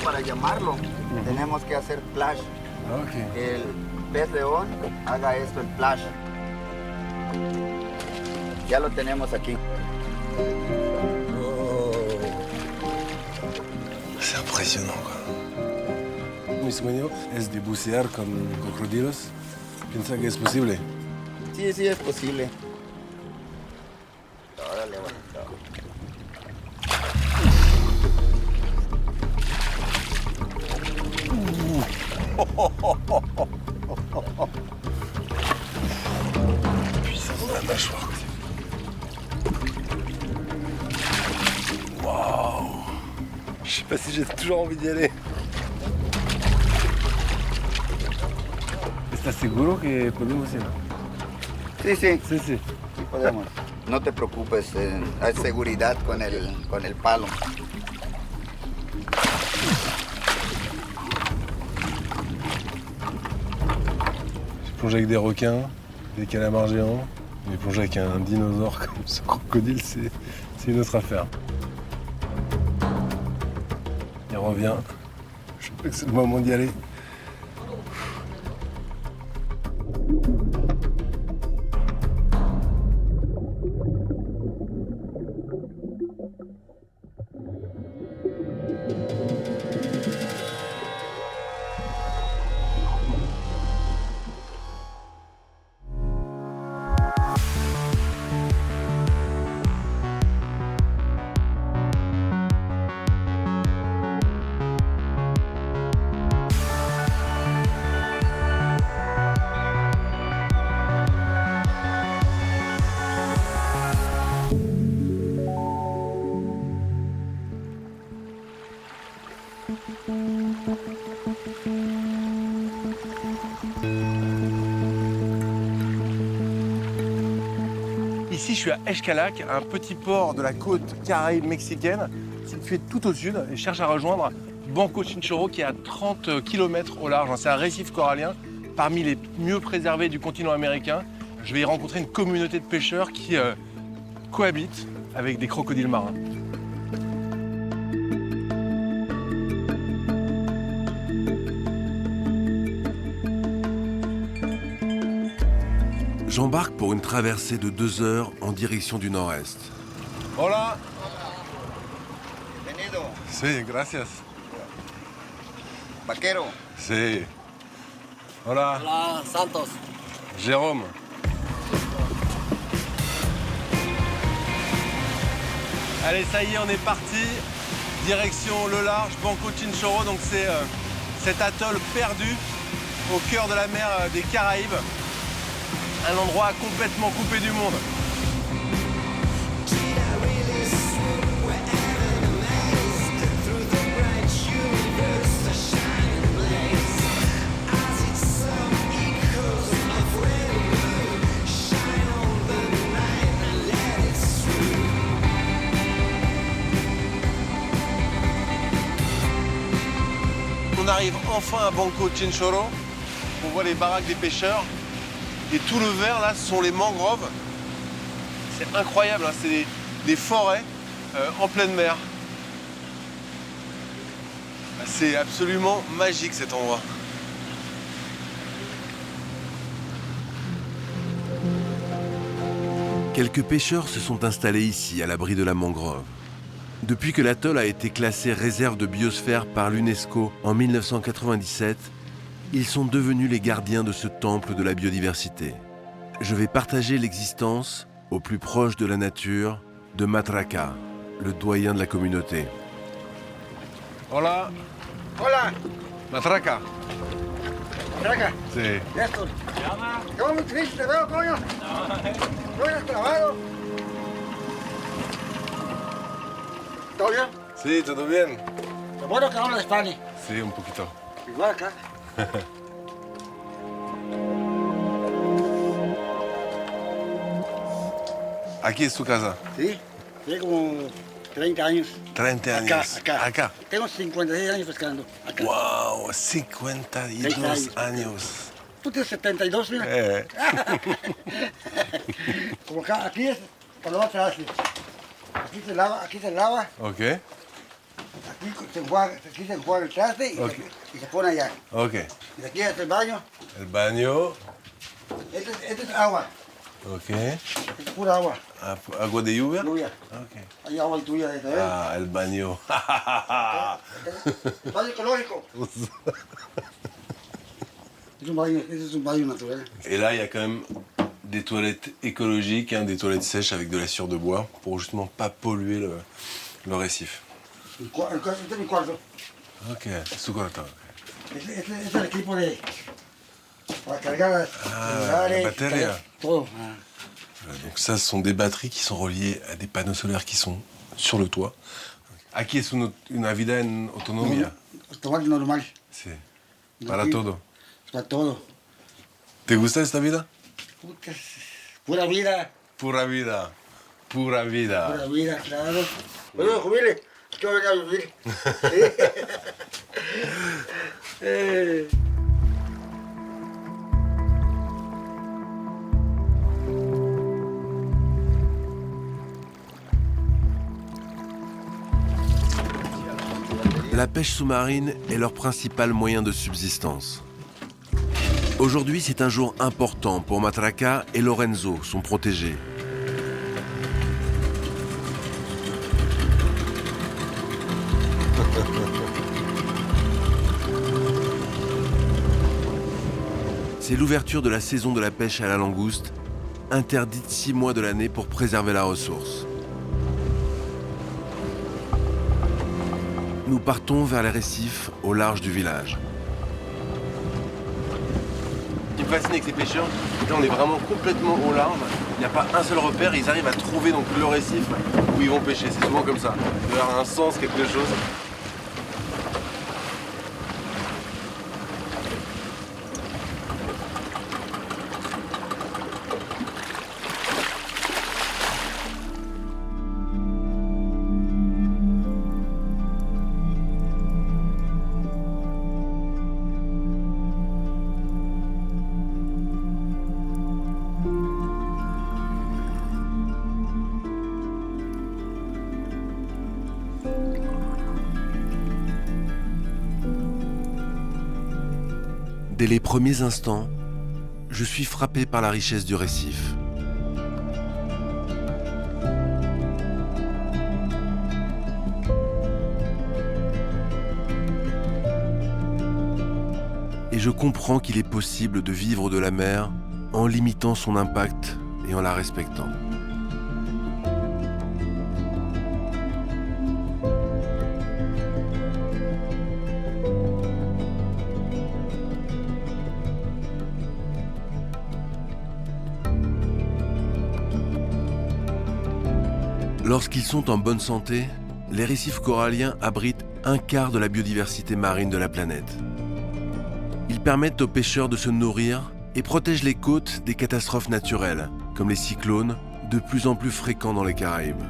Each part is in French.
Para llamarlo, tenemos que hacer flash. Ok. Que el pez león haga esto, el flash. Ya lo tenemos aquí. Oh. C'est impressionnant, quoi. Mi sueño es de bucear con cocodrilos. ¿Piensa que es posible? Sí, sí es posible. Órale, bonito. Puissance de la mâchoire. Waouh! Je sais pas si j'ai toujours envie d'y aller. ¿Estás seguro que podemos ir? Sí, sí, Sí, sí. sí podemos. No te preocupes, hay seguridad con el palo. J'ai plongé avec des requins, des calamars géants, mais plonger avec un dinosaure comme ce crocodile, c'est une autre affaire. Il revient. Je crois que c'est le moment d'y aller. Ici, je suis à Xcalac, un petit port de la côte caraïbe mexicaine, situé tout au sud, et je cherche à rejoindre Banco Chinchorro, qui est à 30 km au large. C'est un récif corallien, parmi les mieux préservés du continent américain. Je vais y rencontrer une communauté de pêcheurs qui cohabitent avec des crocodiles marins. J'embarque pour une traversée de 2 heures en direction du nord-est. Hola. Bienvenido. Sí, gracias. Vaquero. Sí. Hola. Hola, Santos. Jérôme. Allez, ça y est, on est parti. Direction le large, Banco Chinchorro. Donc c'est cet atoll perdu au cœur de la mer des Caraïbes. Un endroit complètement coupé du monde. On arrive enfin à Banco Chinchorro. On voit les baraques des pêcheurs. Et tout le vert, là, ce sont les mangroves. C'est incroyable, hein, c'est des forêts en pleine mer. C'est absolument magique, cet endroit. Quelques pêcheurs se sont installés ici, à l'abri de la mangrove. Depuis que l'atoll a été classé réserve de biosphère par l'UNESCO en 1997, ils sont devenus les gardiens de ce temple de la biodiversité. Je vais partager l'existence, au plus proche de la nature, de Matraca, le doyen de la communauté. Hola. Hola. Matraca. Raga. Sí. Néstor. ¿Cómo muy triste te veo, coño? ¿No eres clavado? ¿Todo bien? Sí, todo bien. Qué bueno que hablas español. Sí, un poquito. Igual acá. Aquí es tu casa. Sí. Tiene como 30 años. 30 Acá, años. acá. Acá. Tengo 56 años pescando. Acá. Wow, 52 años. Tú tienes 72, mira. Como acá, aquí es cuando vas a hacer. Aquí se lava, Ok, aquí se enjuaga el traste y, Ok. y se pone allá. ok. Y aquí es el baño. El baño. Este es agua. Ok. Es pura agua. Agua de lluvia. Lluvia. Ok. Hay agua tuya de ¿eh? Ah, el baño. El baño ecológico. Ese es un baño natural. Et là, il y a quand même des toilettes écologiques, hein, des toilettes sèches avec de la cire de bois pour justement pas polluer le récif. Este es mi cuarto. Ok, su cuarto. Este es el equipo de. Para cargar las celulares, la batería. Todo. Voilà, donc ça, ce sont des batteries qui sont reliées à des panneaux solaires qui sont sur le toit. Aquí es una vida en autonomía. Tomar normal. Sí. Para todo. Para todo. ¿Te gusta esta vida? Puta, pura vida. Pura vida. Pura vida. Pura vida, claro. Bueno, jubile. Yo venía a vivir. Sí. La pêche sous-marine est leur principal moyen de subsistance. Aujourd'hui, c'est un jour important pour Matraca et Lorenzo, son protégé. C'est l'ouverture de la saison de la pêche à la langouste, interdite 6 mois de l'année pour préserver la ressource. Nous partons vers les récifs au large du village. Ce qui me fascine avec ces pêcheurs, c'est qu'on est vraiment complètement au large. Il n'y a pas un seul repère, ils arrivent à trouver donc le récif où ils vont pêcher. C'est souvent comme ça. Il doit y avoir un sens, quelque chose. Dès les premiers instants, je suis frappé par la richesse du récif. Et je comprends qu'il est possible de vivre de la mer en limitant son impact et en la respectant. Lorsqu'ils sont en bonne santé, les récifs coralliens abritent un quart de la biodiversité marine de la planète. Ils permettent aux pêcheurs de se nourrir et protègent les côtes des catastrophes naturelles, comme les cyclones, de plus en plus fréquents dans les Caraïbes.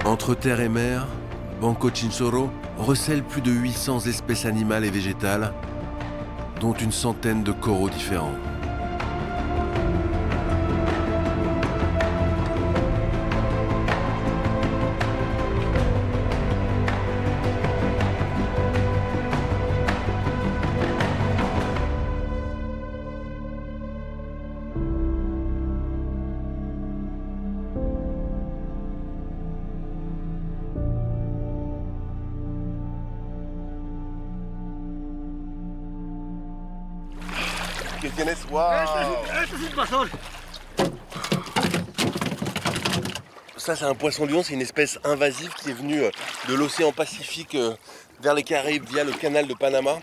Entre terre et mer, Banco Chinchorro recèle plus de 800 espèces animales et végétales, dont une centaine de coraux différents. que tienes. Wow. Este es un pastor. Ça, c'est un poisson-lion, c'est une espèce invasive qui est venue de l'océan Pacifique vers les Caraïbes via le canal de Panama.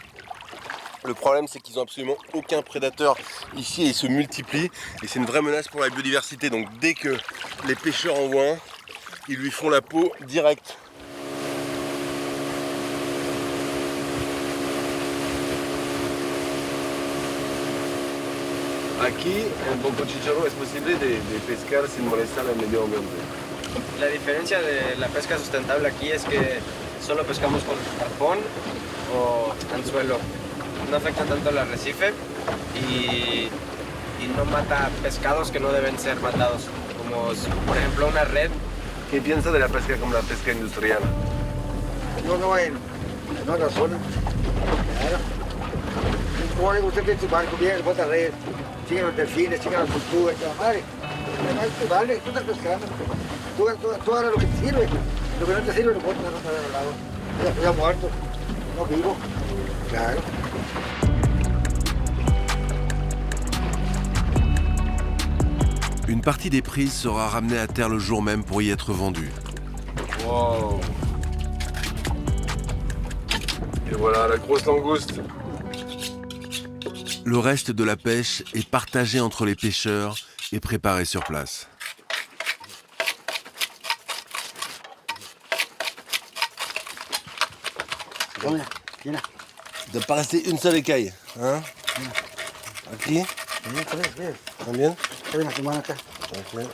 Le problème, c'est qu'ils n'ont absolument aucun prédateur ici et ils se multiplient. Et c'est une vraie menace pour la biodiversité. Donc dès que les pêcheurs en voient un, ils lui font la peau direct. Aquí, en Bonco Chicharro, es posible de pescar sin molestar al medio ambiente. La diferencia de la pesca sustentable aquí es que solo pescamos con arpón o anzuelo. No afecta tanto el arrecife y no mata pescados que no deben ser matados, como por ejemplo una red. ¿Qué piensa de la pesca como la pesca industrial? No en otra zona. Claro. Pone usted que su barco viene, bota redes, siguen los delfines, siguen las tortugas, toda madre. Vale, tú estás pescando. Tú hagas lo que te sirve. Lo que no te sirve lo botas a otro lado. Ya muerto, no vivo. Claro. Une partie des prises sera ramenée à terre le jour même pour y être vendue. Wow. Et voilà la grosse langouste. Le reste de la pêche est partagé entre les pêcheurs et préparé sur place. De pas rester une seule écaille, hein? Aquí, también. Okay.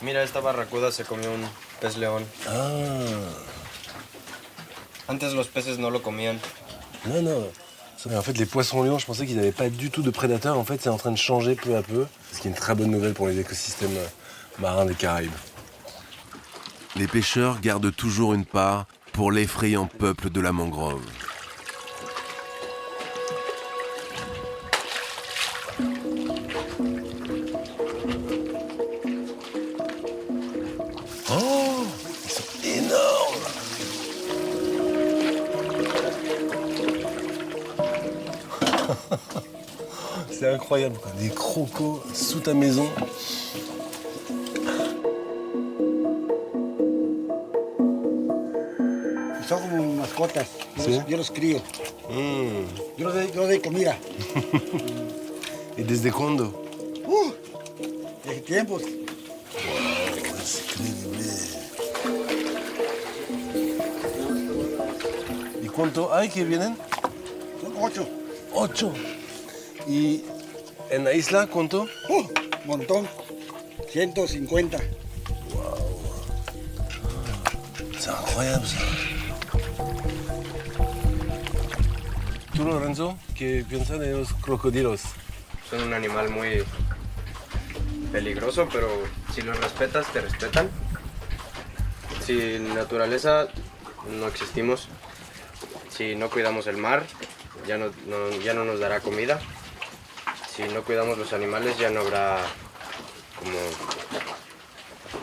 Mira, esta barracuda se comió un pez león. Ah. Antes los peces no lo comían. Non. En fait, les poissons-lions, je pensais qu'ils n'avaient pas du tout de prédateurs. En fait, c'est en train de changer peu à peu. Ce qui est une très bonne nouvelle pour les écosystèmes marins des Caraïbes. Les pêcheurs gardent toujours une part pour l'effrayant peuple de la mangrove. Oh, ils sont énormes. C'est incroyable, quoi. Des crocos sous ta maison. Son como mascotas. ¿Sí? Yo los crío. Yo les doy comida. ¿Y desde cuándo? Desde tiempos. Es increíble. ¿Y cuánto hay que vienen? Son 8. 8. ¿Y en la isla cuánto? Montón. 150. C'est incroyable ça. ¿Tú, Lorenzo, qué piensas de los crocodilos? Son un animal muy peligroso, pero si los respetas, te respetan. Sin naturaleza no existimos. Si no cuidamos el mar, ya no nos dará comida. Si no cuidamos los animales, ya no habrá como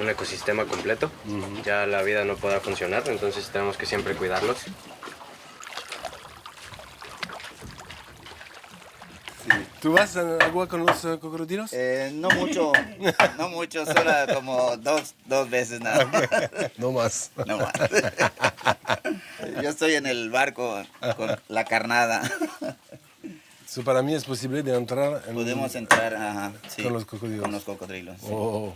un ecosistema completo. Ya la vida no podrá funcionar, entonces tenemos que siempre cuidarlos. ¿Tú vas al agua con los cocodrilos? No mucho, solo como dos veces nada más. No más. No más. Yo estoy en el barco con la carnada. Eso para mí es posible de entrar en... Podemos entrar, ajá, sí, con los cocodrilos. Con los cocodrilos. Sí. Oh.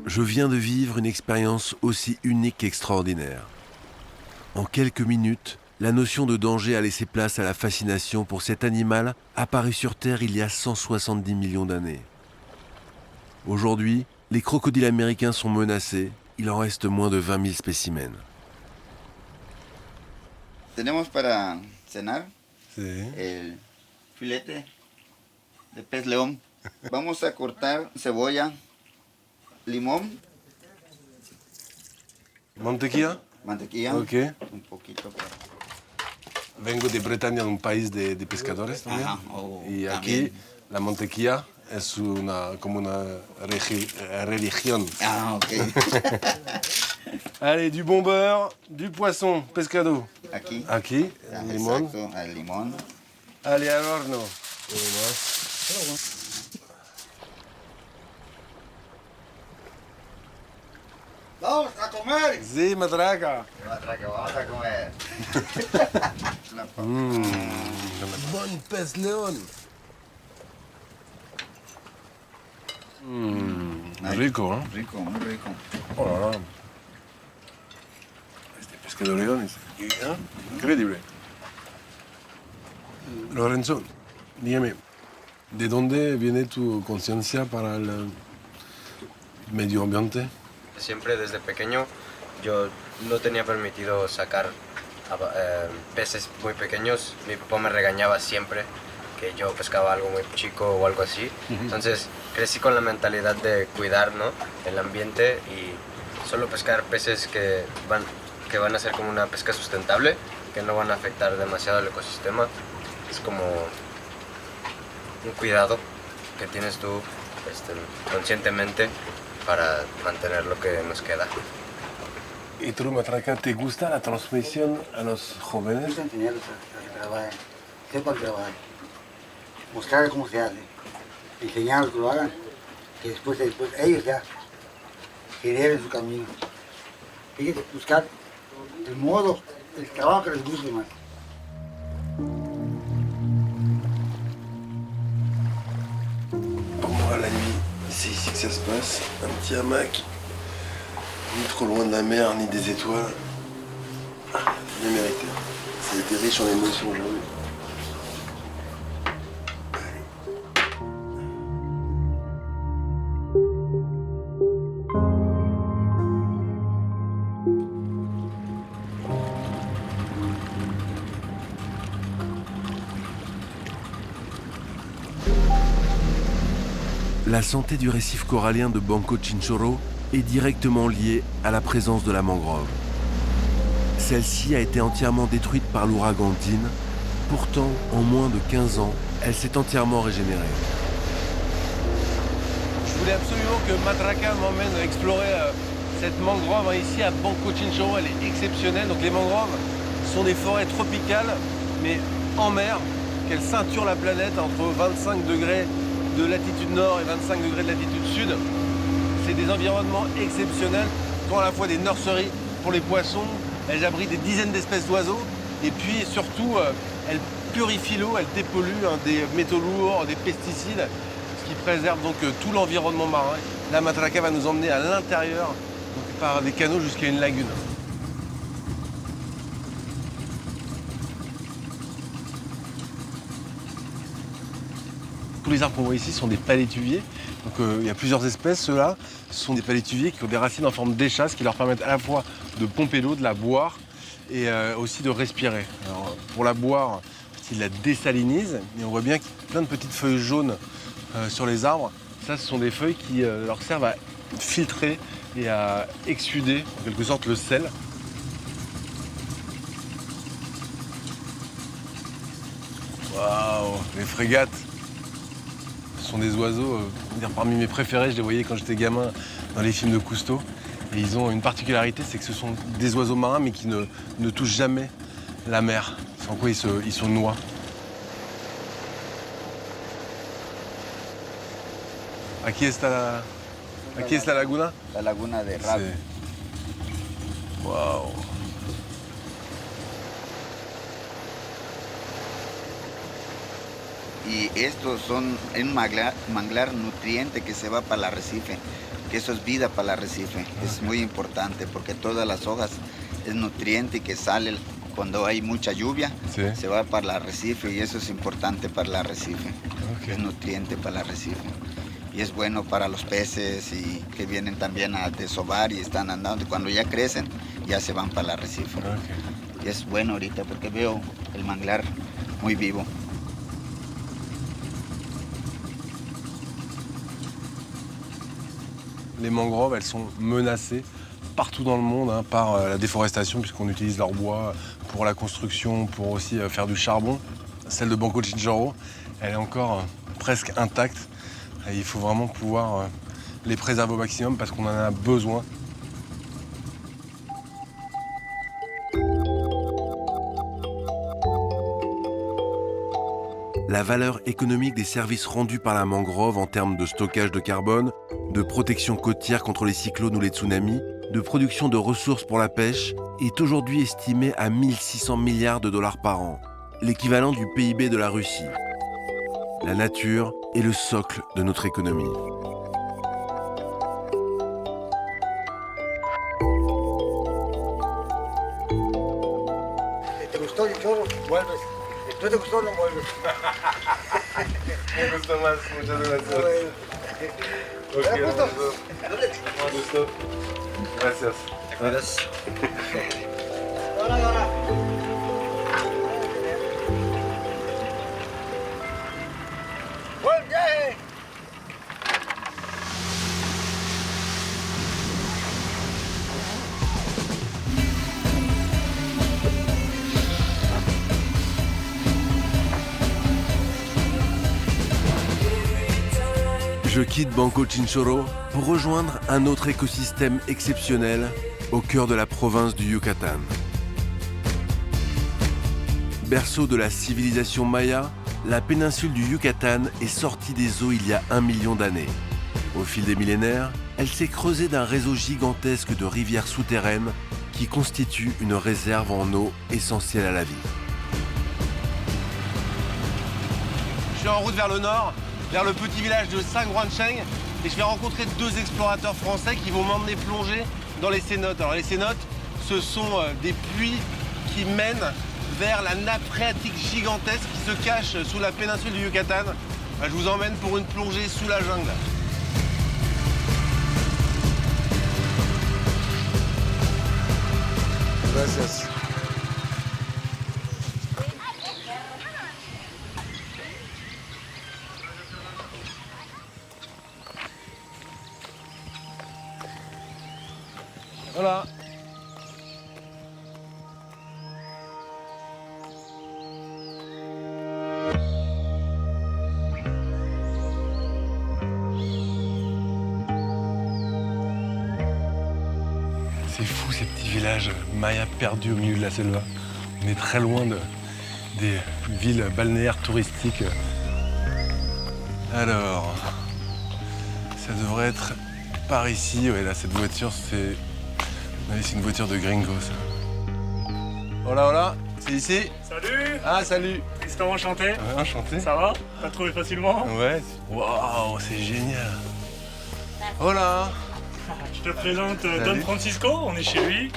Je viens de vivre une expérience aussi unique qu'extraordinaire. En quelques minutes, la notion de danger a laissé place à la fascination pour cet animal apparu sur Terre il y a 170 millions d'années. Aujourd'hui, les crocodiles américains sont menacés. Il en reste moins de 20 000 spécimens. Tenemos para cenar Sí. el filete de pez león. Vamos a cortar cebolla, limón, Mantequilla? mantequilla, Ok. un poquito. Vengo de Bretaña, un país de pescadores también. Ajá, oh, Y aquí también. la mantequilla es como una religión. Ah, ok. Allez, du bon beurre, du poisson, pescado. Aquí. Aquí, Ah, el limón. Exacto, el limón. Allez, al horno. ¡Vamos a comer! Sí, matraca. Vamos a comer. Bon pez león. Ay, Rico, ¿eh? Rico, muy rico. Oh là là. Este pescado león es increíble. Lorenzo, dígame, ¿de dónde viene tu conciencia para el medio ambiente? Siempre desde pequeño yo no tenía permitido sacar peces muy pequeños. Mi papá me regañaba siempre que yo pescaba algo muy chico o algo así. Entonces crecí con la mentalidad de cuidar, ¿no?, el ambiente y solo pescar peces que van a ser como una pesca sustentable, que no van a afectar demasiado al ecosistema. Es como un cuidado que tienes tú conscientemente para mantener lo que nos queda. ¿Y tú, Matraca, te gusta la transmisión a los jóvenes? Hay que enseñarles a que trabajen, sepan trabajar, mostrarles cómo se hace, enseñarles que lo hagan, que después ellos ya generen su camino. Hay que buscar el modo, el trabajo que les guste más. Pour moi, la nuit, c'est ici que ça se passe. Un petit hamac, ni trop loin de la mer, ni des étoiles. Bien mérité. Ça a été riche en émotions aujourd'hui. La santé du récif corallien de Banco Chinchorro est directement liée à la présence de la mangrove. Celle-ci a été entièrement détruite par l'ouragan Dean. Pourtant, en moins de 15 ans, elle s'est entièrement régénérée. Je voulais absolument que Matraca m'emmène explorer cette mangrove ici à Banco Chinchorro. Elle est exceptionnelle. Donc les mangroves sont des forêts tropicales, mais en mer, qu'elles ceinturent la planète entre 25 degrés de latitude nord et 25 degrés de latitude sud. C'est des environnements exceptionnels, qui ont à la fois des nurseries pour les poissons, elles abritent des dizaines d'espèces d'oiseaux, et puis surtout, elles purifient l'eau, elles dépolluent des métaux lourds, des pesticides, ce qui préserve donc tout l'environnement marin. La Matraca va nous emmener à l'intérieur, donc par des canaux jusqu'à une lagune. Tous les arbres qu'on voit ici sont des palétuviers. Donc il y a plusieurs espèces. Ceux-là, ce sont des palétuviers qui ont des racines en forme d'échasse qui leur permettent à la fois de pomper l'eau, de la boire et aussi de respirer. Alors, pour la boire, ils la dessalinise et on voit bien qu'il y a plein de petites feuilles jaunes sur les arbres. Ça, ce sont des feuilles qui leur servent à filtrer et à exsuder en quelque sorte le sel. Waouh, les frégates! Ce sont des oiseaux, parmi mes préférés, je les voyais quand j'étais gamin dans les films de Cousteau. Et ils ont une particularité, c'est que ce sont des oiseaux marins mais qui ne touchent jamais la mer. Sans quoi ils se noient. Aquí está la laguna? La laguna de Rabi. Sí. Wow. y estos son un manglar nutriente que se va para el arrecife, que eso es vida para el arrecife. Es muy importante porque todas las hojas es nutriente y que sale cuando hay mucha lluvia, Sí. se va para el arrecife y eso es importante para el arrecife. Ok. Es nutriente para el arrecife. Y es bueno para los peces y que vienen también a desovar y están andando. Y cuando ya crecen, ya se van para el arrecife. Ok. Y es bueno ahorita porque veo el manglar muy vivo. Les mangroves, elles sont menacées partout dans le monde hein, par la déforestation, puisqu'on utilise leur bois pour la construction, pour aussi faire du charbon. Celle de Banco Chinchorro, elle est encore presque intacte. Et il faut vraiment pouvoir les préserver au maximum parce qu'on en a besoin. La valeur économique des services rendus par la mangrove en termes de stockage de carbone, de protection côtière contre les cyclones ou les tsunamis, de production de ressources pour la pêche, est aujourd'hui estimée à 1600 milliards de dollars par an, l'équivalent du PIB de la Russie. La nature est le socle de notre économie. ¿Te gustó el chorro? Vuelves. ¿No te gustó? No vuelves. Me gusta más, muchas gracias. ¿Te da gusto? Me gustó. Gracias. ¿Te cuidas? Ahora. ¡Buen viaje! Je quitte Banco Chinchorro pour rejoindre un autre écosystème exceptionnel au cœur de la province du Yucatan. Berceau de la civilisation maya, la péninsule du Yucatan est sortie des eaux il y a 1 million d'années. Au fil des millénaires, elle s'est creusée d'un réseau gigantesque de rivières souterraines qui constituent une réserve en eau essentielle à la vie. Je suis en route vers le nord, vers le petit village de Saguancheng, et je vais rencontrer 2 explorateurs français qui vont m'emmener plonger dans les cénotes. Alors les cénotes, ce sont des puits qui mènent vers la nappe phréatique gigantesque qui se cache sous la péninsule du Yucatan. Je vous emmène pour une plongée sous la jungle. Gracias. Voilà. C'est fou ces petits villages mayas perdus au milieu de la selva. On est très loin des villes balnéaires touristiques. Alors, ça devrait être par ici. Ouais, là, cette voiture, c'est une voiture de gringo, ça. Hola, hola, c'est ici? Salut, Ah, salut. Tristan, enchanté. Ouais, enchanté. Ça va? T'as trouvé facilement? Ouais. Waouh, c'est génial. Hola. Je te présente Salut. Don Francisco, on est chez lui.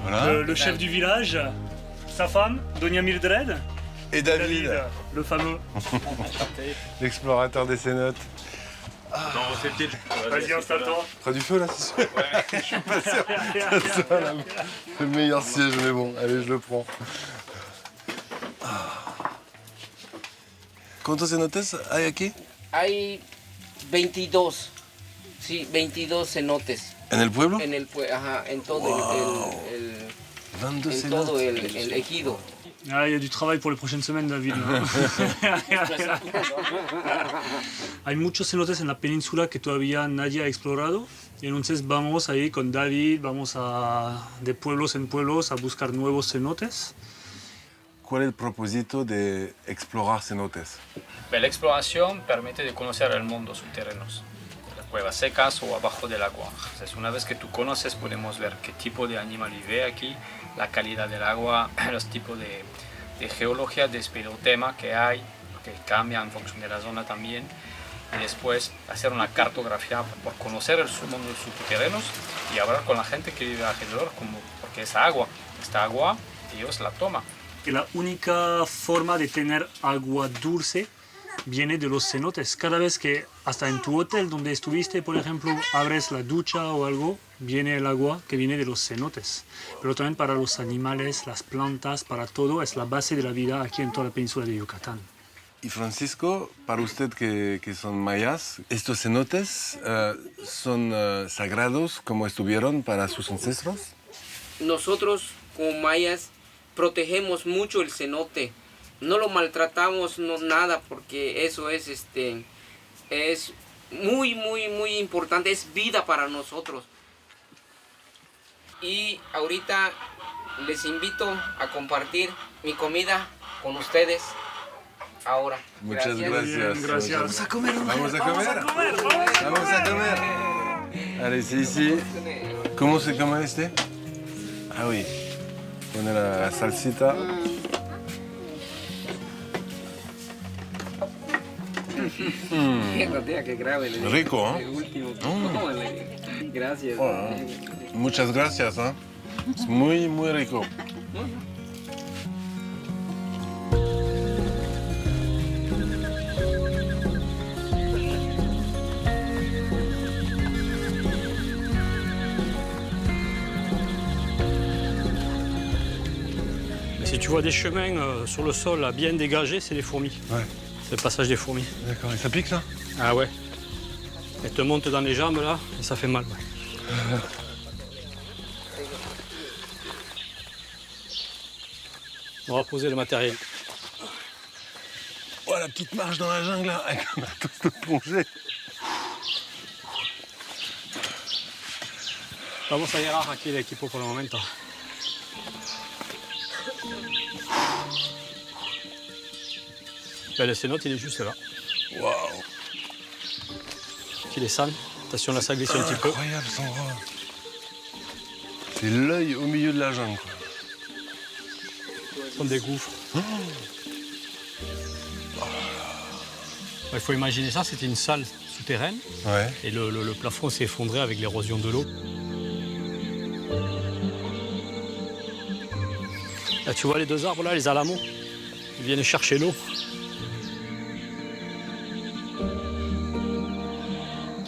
Voilà. Le chef du village, sa femme, Doña Mildred. Et David, le fameux. l'explorateur des cénotes. Vas-y, installe-toi. Près du feu, là, c'est sûr? Je suis pas sûr. C'est ça, là. Le meilleur siège, mais bon, allez, je le prends. ¿Cuántos cenotes hay aquí? Hay 22, sí, 22 cenotes ¿En el pueblo? en todo Wow. 22 en todo cenotes. el ejido. Ah, il y a du travail pour les prochaines semaines, David. Hay muchos cenotes en la península que todavía nadie ha explorado. Y entonces vamos ahí con David, vamos de pueblos en pueblos a buscar nuevos cenotes. ¿Cuál es el propósito de explorar cenotes? La exploración permite de conocer el mundo subterráneos, las cuevas secas o abajo del agua. Entonces, una vez que tú conoces, podemos ver qué tipo de animal vive aquí, la calidad del agua, los tipos de geología, de espeleotema que hay, porque cambia en función de la zona también. Y después hacer una cartografía por conocer el submundo de sus terrenos y hablar con la gente que vive alrededor, porque esta agua ellos la toman. Que la única forma de tener agua dulce viene de los cenotes. Cada vez que, hasta en tu hotel donde estuviste, por ejemplo, abres la ducha o algo, viene el agua que viene de los cenotes. Pero también para los animales, las plantas, para todo, es la base de la vida aquí en toda la península de Yucatán. Y Francisco, para usted que son mayas, ¿estos cenotes son sagrados como estuvieron para sus ancestros? Nosotros como mayas protegemos mucho el cenote. No lo maltratamos, no nada, porque eso es muy, muy, muy importante, es vida para nosotros. Y ahorita les invito a compartir mi comida con ustedes. Ahora. Muchas gracias. Gracias. Vamos a comer. Vamos a comer. Vamos a comer. Allez, c'est ici. ¿Cómo se llama este? Ah oui. Pone la salsita. Que grave. Rico, El último. Gracias. Muchas gracias. Es muy, muy rico. Si tu vois des chemins sur le sol là, bien dégagés, c'est des fourmis. Ouais. C'est le passage des fourmis. D'accord. Et ça pique, ça? Ah ouais. Elles te montent dans les jambes là et ça fait mal. Ouais. On va poser le matériel. Oh, la petite marche dans la jungle, là, avec un matos de plongée. Vamos a llegar aquí el equipo por el momento. Ben, le cénote, il est juste là. Waouh. Tu descends. Attention, là, ça glisse un petit peu. Incroyable, Sandra. C'est l'œil au milieu de la jungle, quoi. Comme des gouffres. Il faut imaginer ça, c'était une salle souterraine. Ouais. Et le plafond s'est effondré avec l'érosion de l'eau. Là, tu vois les deux arbres, là, les alamos. Ils viennent chercher l'eau.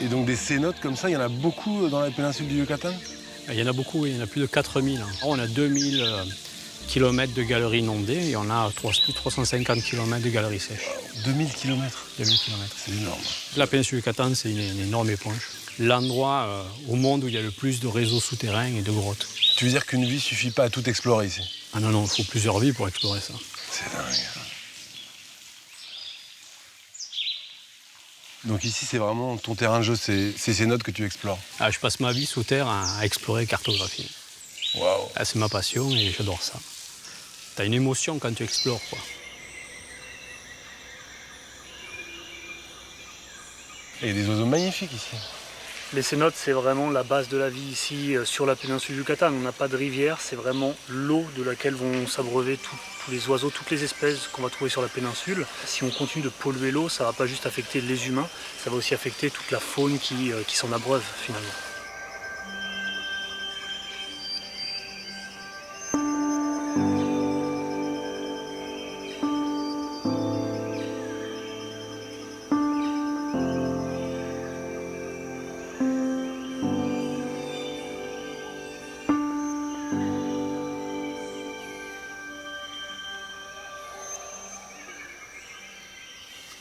Et donc des cénotes comme ça, il y en a beaucoup dans la péninsule du Yucatan? Il y en a beaucoup, oui. Il y en a plus de 4000. On a 2000 km de galeries inondées et on a plus de 350 km de galeries sèches. 2000 km? 2000 km. C'est énorme. La péninsule du Yucatan, c'est une énorme éponge. L'endroit au monde où il y a le plus de réseaux souterrains et de grottes. Tu veux dire qu'une vie suffit pas à tout explorer ici? Ah non, il faut plusieurs vies pour explorer ça. C'est dingue. Donc ici, c'est vraiment ton terrain de jeu, c'est ces cénotes que tu explores. Ah, je passe ma vie sous terre à explorer et cartographier. Waouh. Ah, c'est ma passion et j'adore ça. T'as une émotion quand tu explores, quoi. Et il y a des oiseaux magnifiques ici. Les cénotes, c'est vraiment la base de la vie ici sur la péninsule du Yucatan. On n'a pas de rivière, c'est vraiment l'eau de laquelle vont s'abreuver tous les oiseaux, toutes les espèces qu'on va trouver sur la péninsule. Si on continue de polluer l'eau, ça ne va pas juste affecter les humains, ça va aussi affecter toute la faune qui s'en abreuve finalement.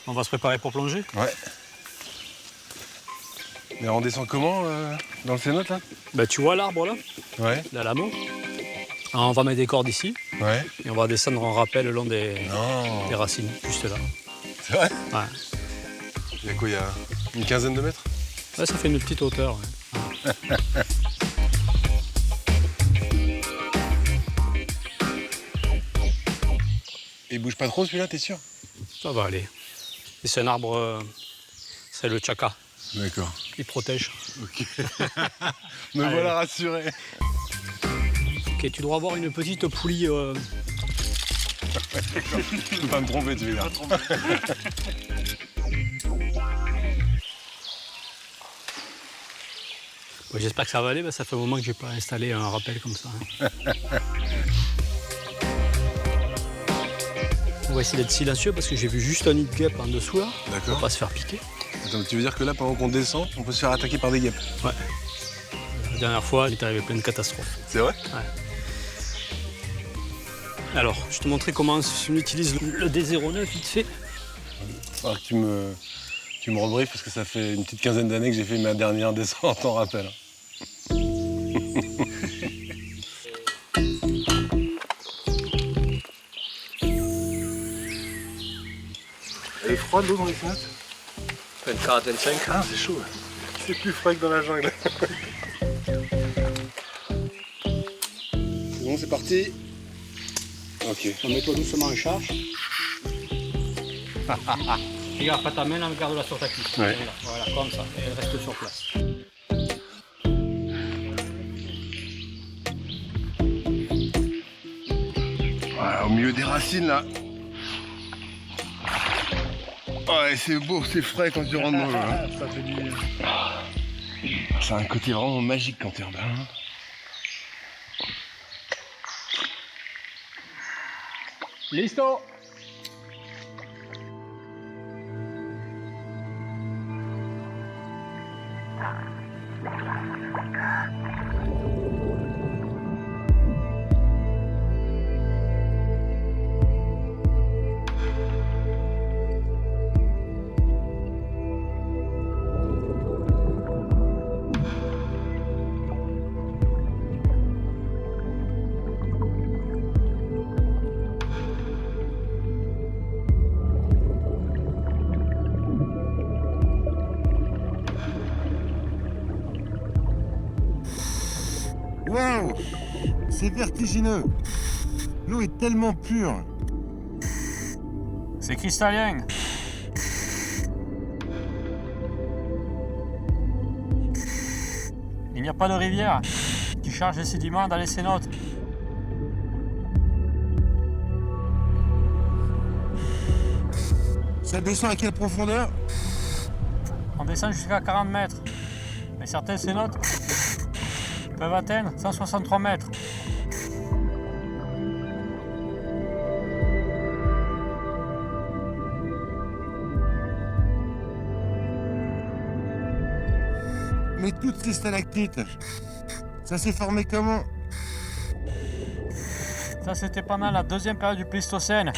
On va se préparer pour plonger. Ouais. Mais on descend comment dans le cénote là? Bah, tu vois l'arbre là, Ouais. l'alamo. On va mettre des cordes ici Ouais. et on va descendre en rappel le long des Non. racines, juste là. C'est vrai? Ouais. Il y a quoi? Il y a une quinzaine de mètres? Ouais, ça fait une petite hauteur. Ouais. Et il bouge pas trop celui-là, t'es sûr? Ça va aller. Et c'est un arbre, c'est le chaka. D'accord. Il protège. Ok. Me Allez. voilà rassuré. Ok, tu dois avoir une petite poulie Je vais pas me tromper, tu veux dire. Bon, j'espère que ça va aller, ça fait un moment que j'ai pas installé un rappel comme ça. On va essayer d'être silencieux parce que j'ai vu juste un nid de guêpe en dessous là. D'accord. Pour pas se faire piquer. Attends, tu veux dire que là, pendant qu'on descend, on peut se faire attaquer par des guêpes? Ouais. La dernière fois, il est arrivé plein de catastrophes. C'est vrai? Ouais. Alors, je te montrer comment on utilise le D09 vite fait. Alors que tu me rebriefes parce que ça fait une petite quinzaine d'années que j'ai fait ma dernière descente en rappel. Elle est froide l'eau dans les fenêtres? 24, 25. Ah, c'est chaud. C'est plus froid que dans la jungle. C'est bon, c'est parti. Ok. Mets-toi doucement en charge. Regarde, pas ta main, là, garde-la sur ta cuisse. Ouais. Voilà, comme ça, et elle reste sur place. Voilà, au milieu des racines là. Ouais, c'est beau, c'est frais quand tu rentres dans l'eau. Hein. Ça fait du bien. Ça a un côté vraiment magique quand tu es en bas. Hein. Listo! Waouh! C'est vertigineux. L'eau est tellement pure. C'est cristallin. Il n'y a pas de rivière qui charge les sédiments dans les cénotes. Ça descend à quelle profondeur? On descend jusqu'à 40 mètres. Mais certaines cénotes peuvent atteindre 163 mètres. Mais toutes ces stalactites, ça s'est formé comment? Ça, c'était pendant la deuxième période du Pléistocène.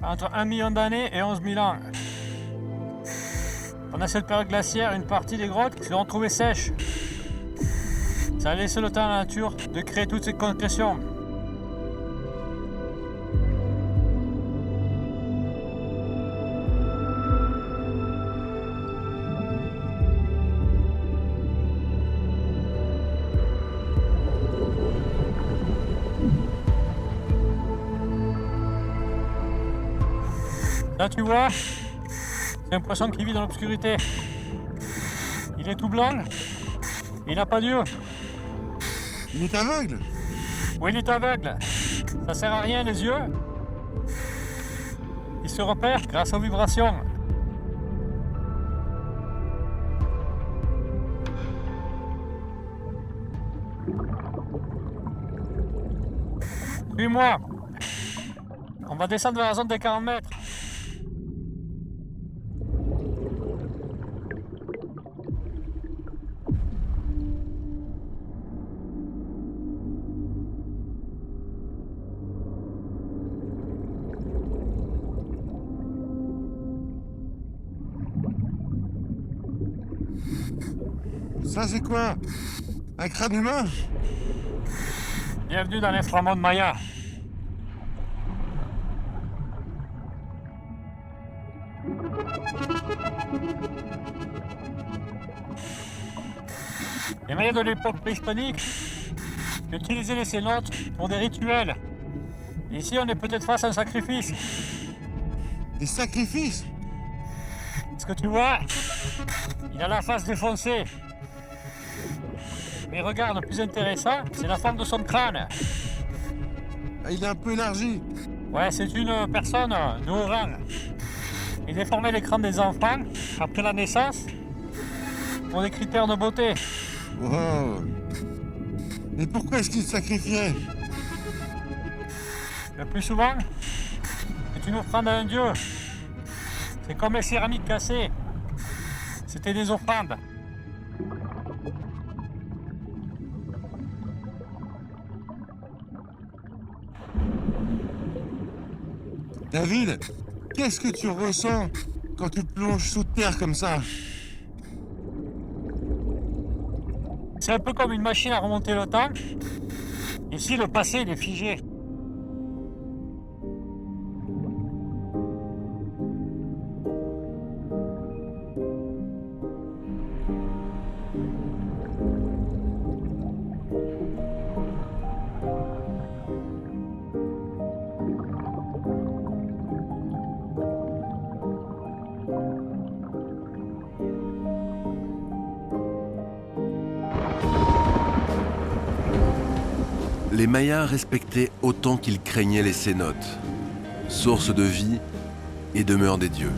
Entre 1 million d'années et 11 000 ans. Pendant cette période glaciaire, une partie des grottes se sont retrouvées sèches. Ça a laissé le temps à la nature de créer toutes ces concrétions. Là, tu vois, c'est un poisson qui vit dans l'obscurité. Il est tout blanc, il n'a pas d'yeux. Il est aveugle? Oui, il est aveugle. Ça sert à rien, les yeux. Il se repère grâce aux vibrations. Suis-moi. On va descendre dans la zone des 40 mètres. Ça c'est quoi? Un crâne humain? Bienvenue dans l'inframonde Maya. Les Mayas de l'époque préhispanique utilisaient les cénotes pour des rituels. Ici, on est peut-être face à un sacrifice. Des sacrifices? Ce que tu vois, il a la face défoncée. Mais regarde, le plus intéressant, c'est la forme de son crâne. Ah, il est un peu élargi. Ouais, c'est une personne d'Oran. Il déformait les crânes des enfants après la naissance pour des critères de beauté. Wow. Mais pourquoi est-ce qu'il se sacrifiait? Le plus souvent, c'est une offrande à un dieu. C'est comme les céramiques cassées. C'était des offrandes. David, qu'est-ce que tu ressens quand tu plonges sous terre comme ça? C'est un peu comme une machine à remonter le temps. Ici, le passé, il est figé. Les Mayas respectaient autant qu'ils craignaient les cénotes, source de vie et demeure des dieux.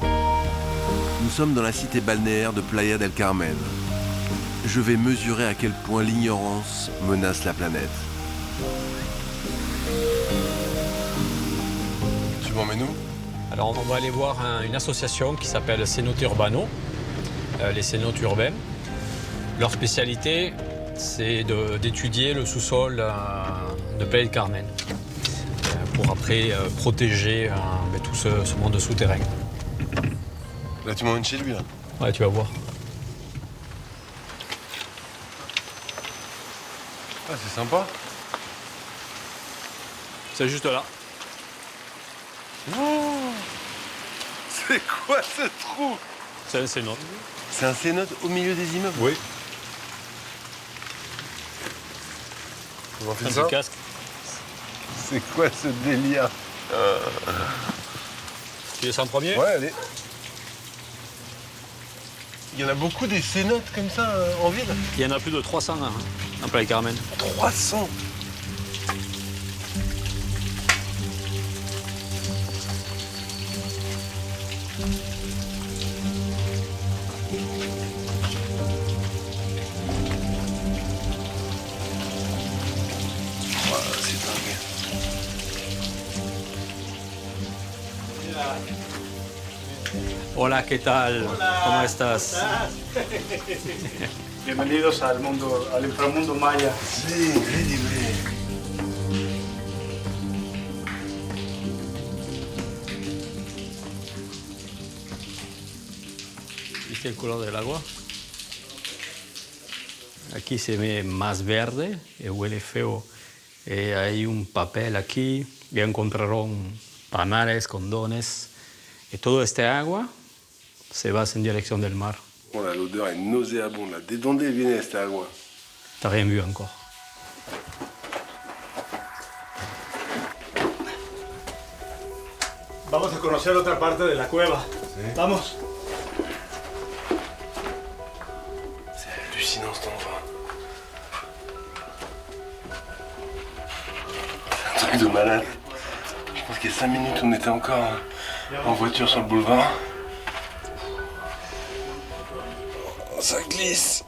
Nous sommes dans la cité balnéaire de Playa del Carmen. Je vais mesurer à quel point l'ignorance menace la planète. Tu m'emmènes où? Alors on va aller voir une association qui s'appelle Cenote Urbano, les cénotes urbains. Leur spécialité, c'est d'étudier le sous-sol de Playa del Carmen pour après protéger tout ce monde souterrain. Là, tu m'emmènes chez lui, là. Ouais, tu vas voir. Ah, c'est sympa. C'est juste là. Oh, c'est quoi ce trou? C'est un cénote. C'est un cénote au milieu des immeubles? Oui. On fait Un ça? petit casque. C'est quoi ce délire? Tu descends en premier? Ouais, allez. Il y en a beaucoup des cénotes comme ça en ville? Il y en a plus de 300 hein, en Playa del Carmen. 300? C'est dingue. Hola, ¿qué tal? ¿Cómo estás? Bienvenidos al inframundo maya. Sí, increíble. ¿Viste el color del agua? Aquí se ve más verde y huele feo. Hay un papel aquí, ya encontraron panales, condones. Y todo este agua se va en dirección del mar. Voilà, l'odeur est nauséabonde là. ¿De dónde viene esta agua? T'as rien vu encore. Vamos a conocer otra parte de la cueva. Sí. Vamos. C'est hallucinant cet endroit. C'est un truc de malade. Je pense qu'il y a 5 minutes on était encore en voiture sur le boulevard. Oh, ça glisse.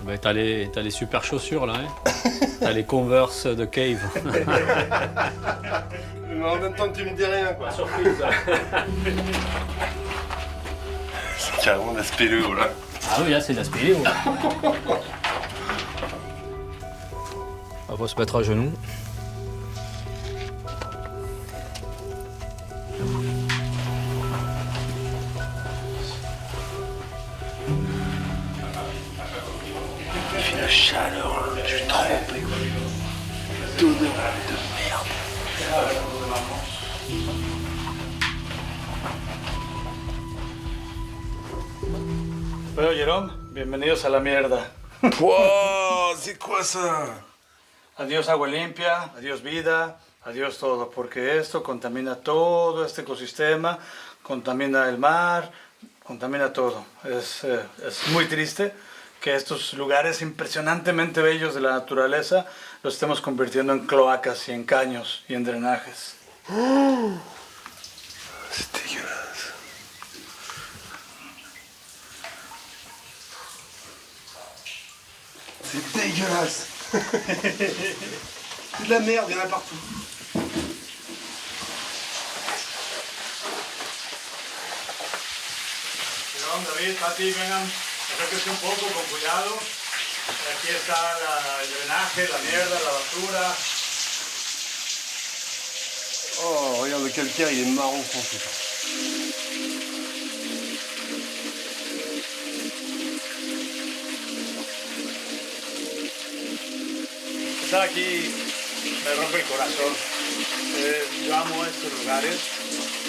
Ben, t'as les super chaussures là, hein. T'as les Converse de Cave. Mais en même temps tu me dis rien quoi. Surprise. C'est carrément de la spéléo là. Ah oui, là c'est de la spéléo. On va se mettre à genoux. Il fait une chaleur là, je suis trempé quoi. D'odeur de merde. Bueno, Jerome, bienvenidos a la mierda. Wow, c'est quoi ça? Adiós agua limpia, adiós vida, adiós todo, porque esto contamina todo este ecosistema, contamina el mar, contamina todo. Es muy triste que estos lugares impresionantemente bellos de la naturaleza los estemos convirtiendo en cloacas y en caños y en drenajes. C'est dégueulasse. C'est dégueulasse. C'est de la merde, il y en a partout. Perdón, David, Pati, vengan, acérquense un poco, con cuidado. Aquí está el drenaje, la mierda, la basura. Oh, regarde le calcaire, il est marron foncé. Estar aquí me rompe el corazón. Yo amo estos lugares.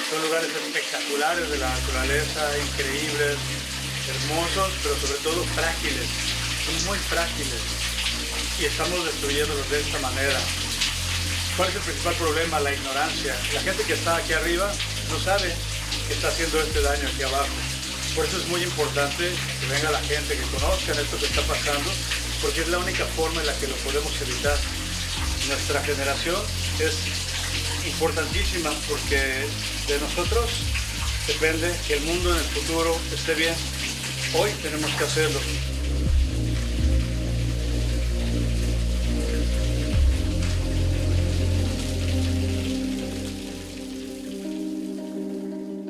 Son lugares espectaculares de la naturaleza, increíbles, hermosos, pero sobre todo frágiles. Son muy frágiles y estamos destruyéndolos de esta manera. ¿Cuál es el principal problema? La ignorancia. La gente que está aquí arriba no sabe que está haciendo este daño aquí abajo. Por eso es muy importante que venga la gente, que conozcan esto que está pasando, porque es la única forma en la que lo podemos evitar. Nuestra generación es importantísima porque de nosotros depende que el mundo en el futuro esté bien. Hoy tenemos que hacerlo.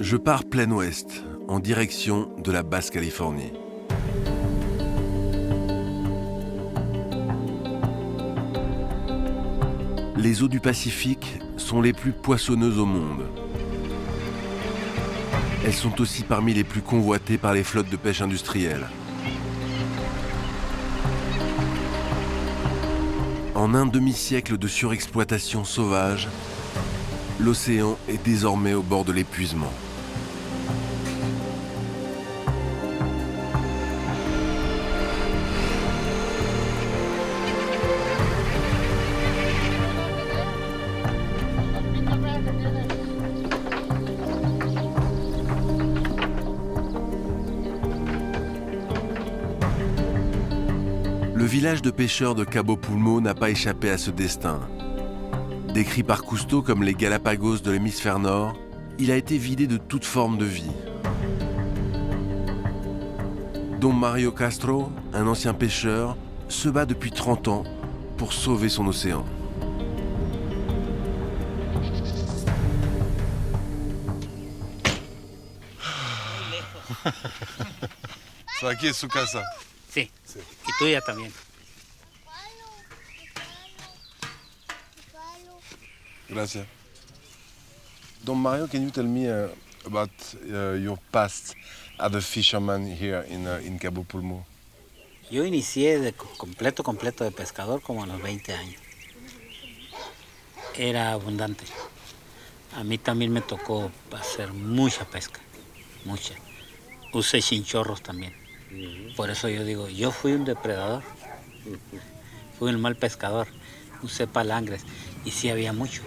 Je pars plein ouest, en direction de la Basse-Californie. Les eaux du Pacifique sont les plus poissonneuses au monde. Elles sont aussi parmi les plus convoitées par les flottes de pêche industrielles. En un demi-siècle de surexploitation sauvage, l'océan est désormais au bord de l'épuisement. Le village de pêcheurs de Cabo Pulmo n'a pas échappé à ce destin. Décrit par Cousteau comme les Galapagos de l'hémisphère nord, il a été vidé de toute forme de vie. Don Mario Castro, un ancien pêcheur, se bat depuis 30 ans pour sauver son océan. So, aquí es su casa. Sí, y tuya también. Gracias. Don Mario, can you tell me about your past as a fisherman here in Cabo Pulmo? Yo inicié de completo de pescador como a los 20 años. Era abundante. A mí también me tocó hacer mucha pesca, mucha. Usé chinchorros también. Por eso yo digo, yo fui un depredador. Fui un mal pescador. Usé palangres y sí había mucho.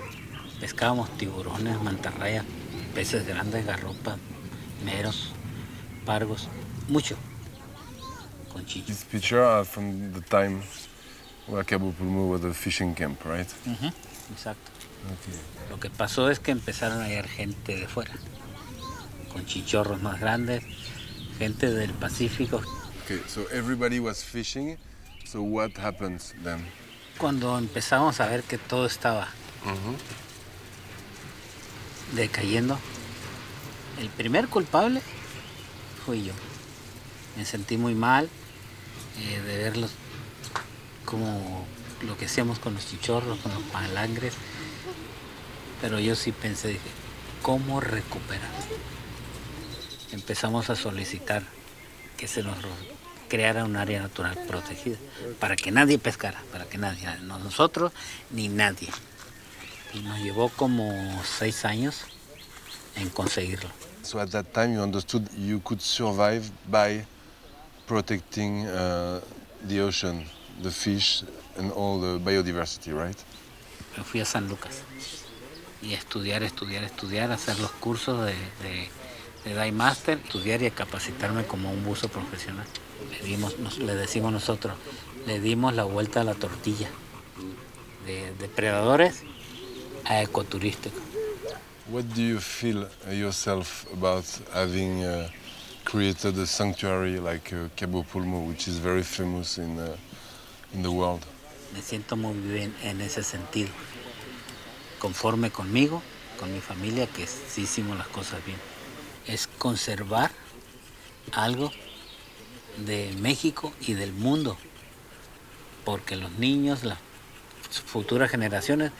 Pescábamos tiburones, mantarrayas, peces grandes, garropas, meros, pargos, mucho. Con chichos. These pictures are from the time where Cabo Pulmo was a fishing camp, right? Exacto. Okay. Lo que pasó es que empezaron a llegar gente de fuera, con chichorros más grandes, gente del Pacífico. Okay, so everybody was fishing. So what happened then? Cuando empezamos a ver que todo estaba decayendo, el primer culpable fui yo. Me sentí muy mal de verlos como lo que hacíamos con los chichorros, con los palangres, pero yo sí pensé, dije, ¿cómo recuperar? Empezamos a solicitar que se nos creara un área natural protegida, para que nadie pescara, para que nadie, no nosotros ni nadie. Y nos llevó como 6 años en conseguirlo. So at that time you understood you could survive by protecting the ocean, the fish and all the biodiversity, right? Me fui a San Lucas y estudiar, hacer los cursos de Dive Master, estudiar y capacitarme como un buzo profesional. Le decimos nosotros, le dimos la vuelta a la tortilla de depredadores a ecoturísticos. What do you feel yourself about having created a sanctuary like Cabo Pulmo, which is very famous in the world? Me siento muy bien en ese sentido, conforme conmigo, con mi familia, que sí hicimos las cosas bien. Es conservar algo de México y del mundo, porque los niños, las futuras generaciones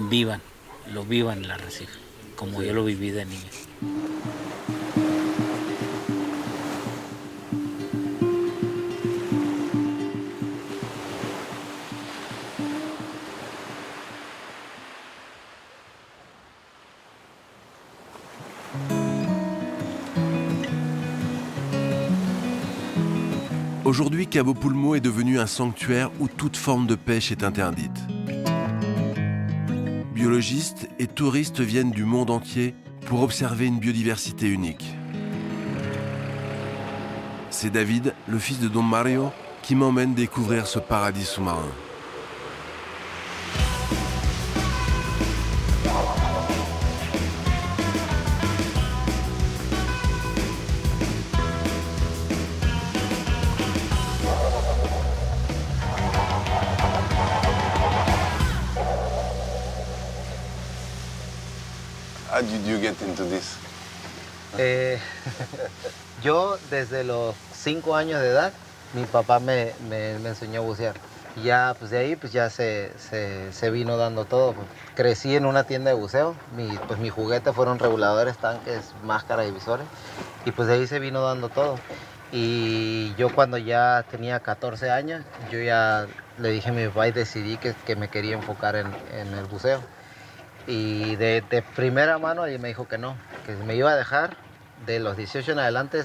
vivan el arrecife, como yo lo viví de niño. Aujourd'hui, Cabo Pulmo est devenu un sanctuaire où toute forme de pêche est interdite. Biologistes et touristes viennent du monde entier pour observer une biodiversité unique. C'est David, le fils de Don Mario, qui m'emmène découvrir ce paradis sous-marin. How did you get into this? Yo desde los 5 años de edad, mi papá me enseñó a bucear. Y ya, pues de ahí pues ya se vino dando todo. Crecí en una tienda de buceo. Mi juguete fueron reguladores, tanques, máscaras y visores. Y pues de ahí se vino dando todo. Y yo cuando ya tenía 14 años, yo ya le dije a mi papá y decidí que me quería enfocar en el buceo. Y de primera mano él me dijo que no, que me iba a dejar de los 18 en adelante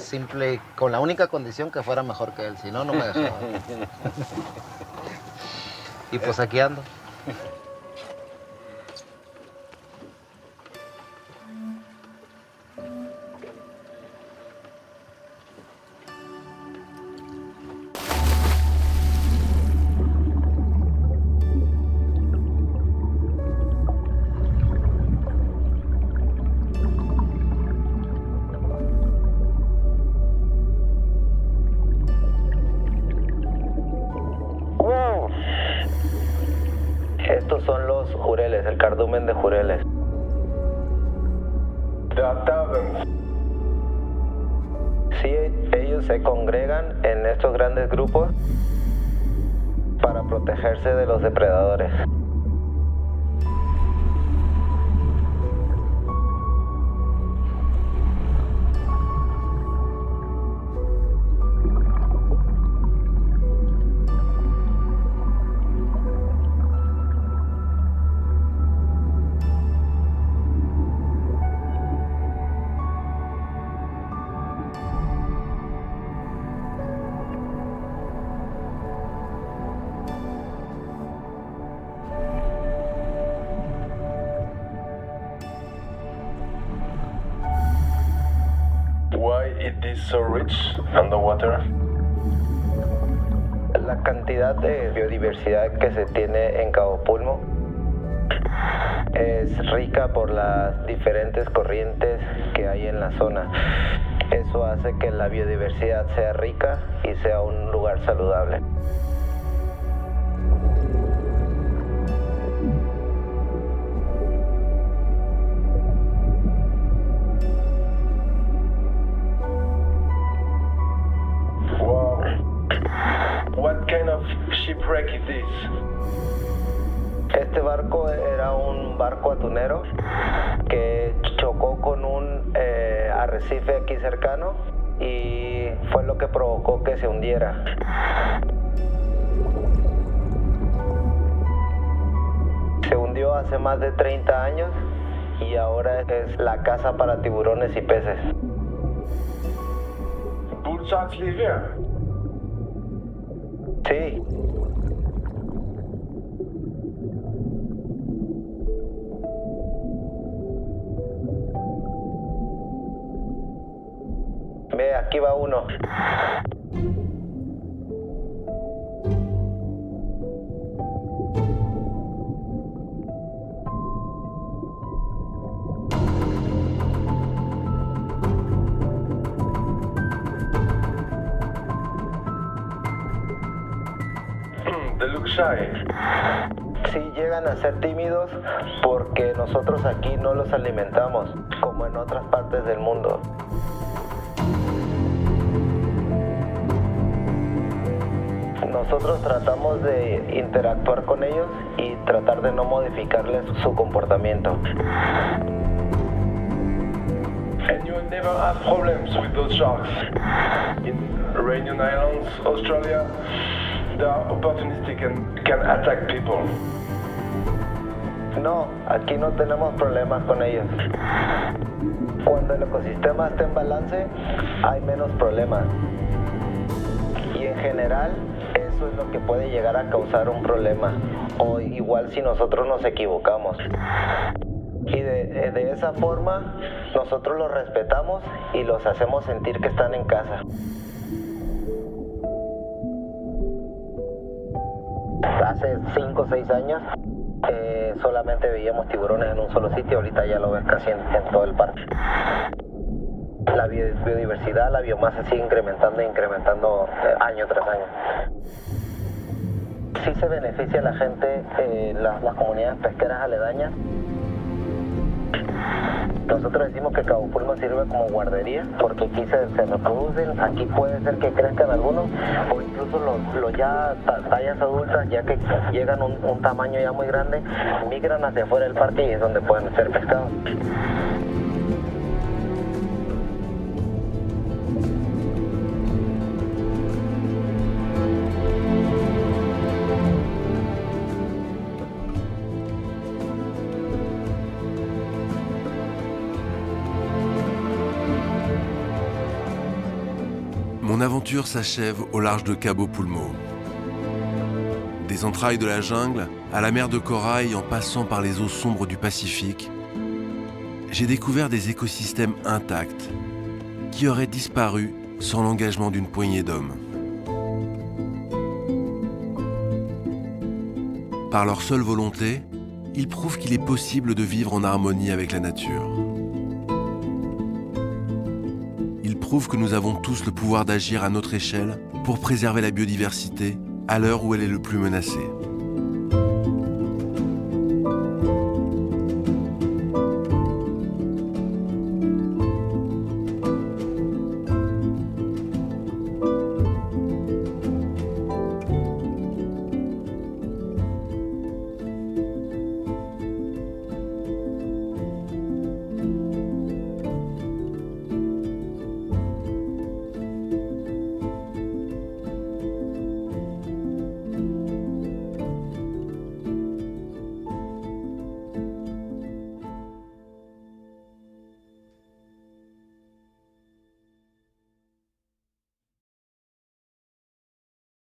con la única condición que fuera mejor que él, si no, no me dejaba. Y pues aquí ando. Estos son los jureles, el cardumen de jureles. Sí, ellos se congregan en estos grandes grupos para protegerse de los depredadores. Why is this so rich underwater? La cantidad de biodiversidad que se tiene en Cabo Pulmo es rica por las diferentes corrientes que hay en la zona. Eso hace que la biodiversidad sea rica y sea un lugar saludable. What kind of shipwreck is this? Este barco era un barco atunero que chocó con un arrecife aquí cercano y fue lo que provocó que se hundiera. Se hundió hace más de 30 años y ahora es la casa para tiburones y peces. Bull sharks live here? Sí. Ve, aquí va uno. They look shy. Sí llegan a ser tímidos porque nosotros aquí no los alimentamos, como en otras partes del mundo. Nosotros tratamos de interactuar con ellos y tratar de no modificarles su comportamiento. And you never have problems with those sharks. In Réunion Islands, Australia, they are opportunistic and can attack people. No, aquí no tenemos problemas con ellos. Cuando el ecosistema está en balance, hay menos problemas. Y en general, eso es lo que puede llegar a causar un problema. O igual si nosotros nos equivocamos. Y de esa forma, nosotros los respetamos y los hacemos sentir que están en casa. Hace 5 o 6 años solamente veíamos tiburones en un solo sitio, ahorita ya lo ves casi en todo el parque. La biodiversidad, la biomasa sigue incrementando año tras año. Sí se beneficia a la gente, las comunidades pesqueras aledañas. Nosotros decimos que Cabo Pulmo sirve como guardería porque aquí se reproducen, aquí puede ser que crezcan algunos o incluso los ya tallas adultas, ya que llegan un tamaño ya muy grande, migran hacia afuera del parque y es donde pueden ser pescados. Mon aventure s'achève au large de Cabo Pulmo. Des entrailles de la jungle à la mer de corail en passant par les eaux sombres du Pacifique, j'ai découvert des écosystèmes intacts qui auraient disparu sans l'engagement d'une poignée d'hommes. Par leur seule volonté, ils prouvent qu'il est possible de vivre en harmonie avec la nature. Ils prouvent que nous avons tous le pouvoir d'agir à notre échelle pour préserver la biodiversité à l'heure où elle est le plus menacée.